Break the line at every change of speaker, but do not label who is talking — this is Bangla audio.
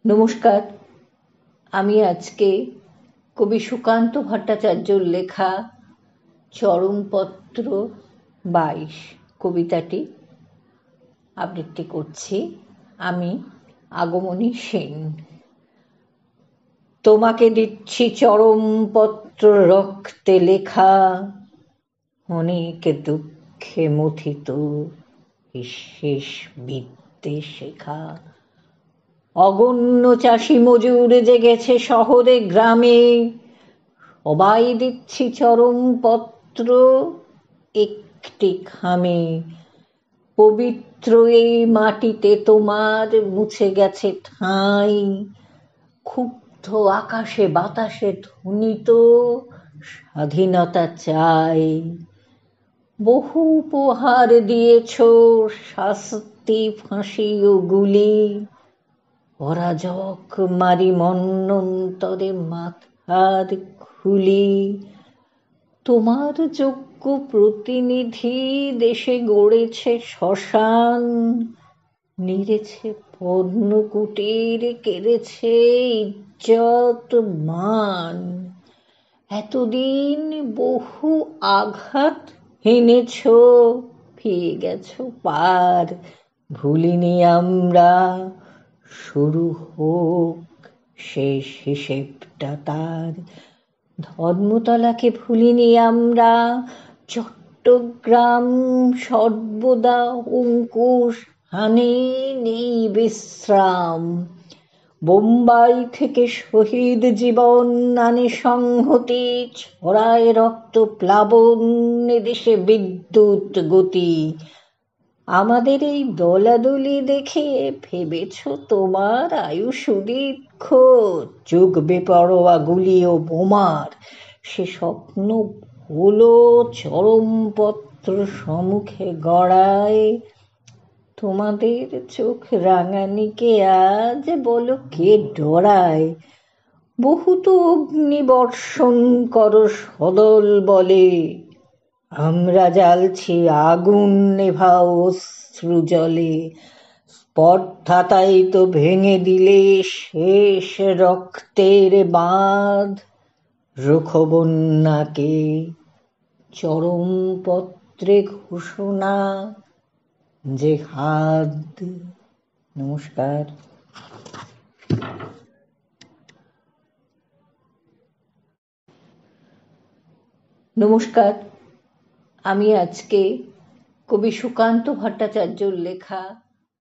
নমস্কার। আমি আজকে কবি সুকান্ত ভট্টাচার্যর লেখা চরমপত্র 22 কবিতাটি আবৃত্তি করছি। আমি আগমনী সেন। তোমাকে দিচ্ছি চরমপত্র রক্তে লেখা, অনেক দুঃখে মথিত শেষ বিদ্যে শেখা। অগণ্য চাষি মজুর জেগেছে শহরে গ্রামে, সবাই দিচ্ছি চরমপত্র একটি খামে। পবিত্র এই মাটিতে তোমার মুছে গেছে ঠাঁই, ক্ষুব্ধ আকাশে বাতাসে ধ্বনিত স্বাধীনতা চাই। বহু উপহার দিয়েছ, শাস্তি, ফাঁসি ও গুলি, অরাজক মারি মন্বন্তরে মাথার খুলি। তোমার যোগ্য প্রতিনিধি দেশে গড়েছে শ্মশান, নিরেছে পর্ণকুটির, কেড়েছে ইজ্জত মান। এতদিন বহু আঘাত হেনেছ, পেয়ে গেছো পার, ভুলিনি আমরা। শুরু হোক শেষ হিসেবটা তার। ধর্মতলাকে ভুলিনি আমরা, চট্টগ্রাম সর্বদা অঙ্কুশ হানে, নেই বিশ্রাম। বোম্বাই থেকে শহীদ জীবন আনে সংহতি, ছড়ায় রক্ত প্লাবন, দেশে বিদ্যুৎ গতি। আমাদের এই দলাদলি দেখে ভেবেছ তোমার আয়ু সুদীর্ঘ, যুগ বেপরোয়া গুলি ও বোমার সে স্বপ্ন হলো চরমপত্র সম্মুখে গড়ায়। তোমাদের চোখ রাঙানিকে আজ বলো কে ডরায়? বহুত অগ্নিবর্ষণ করো সদল বলে, আমরা জ্বালছি আগুন নেভাও অশ্রু জলে। স্পর্ধা তাই তো ভেঙে দিলে শেষ রক্তের বাঁধ, রুখো বন্যাকে চরমপত্রে ঘোষণা জেহাদ। নমস্কার। আমি আজকে কবি সুকান্ত ভট্টাচার্যর লেখা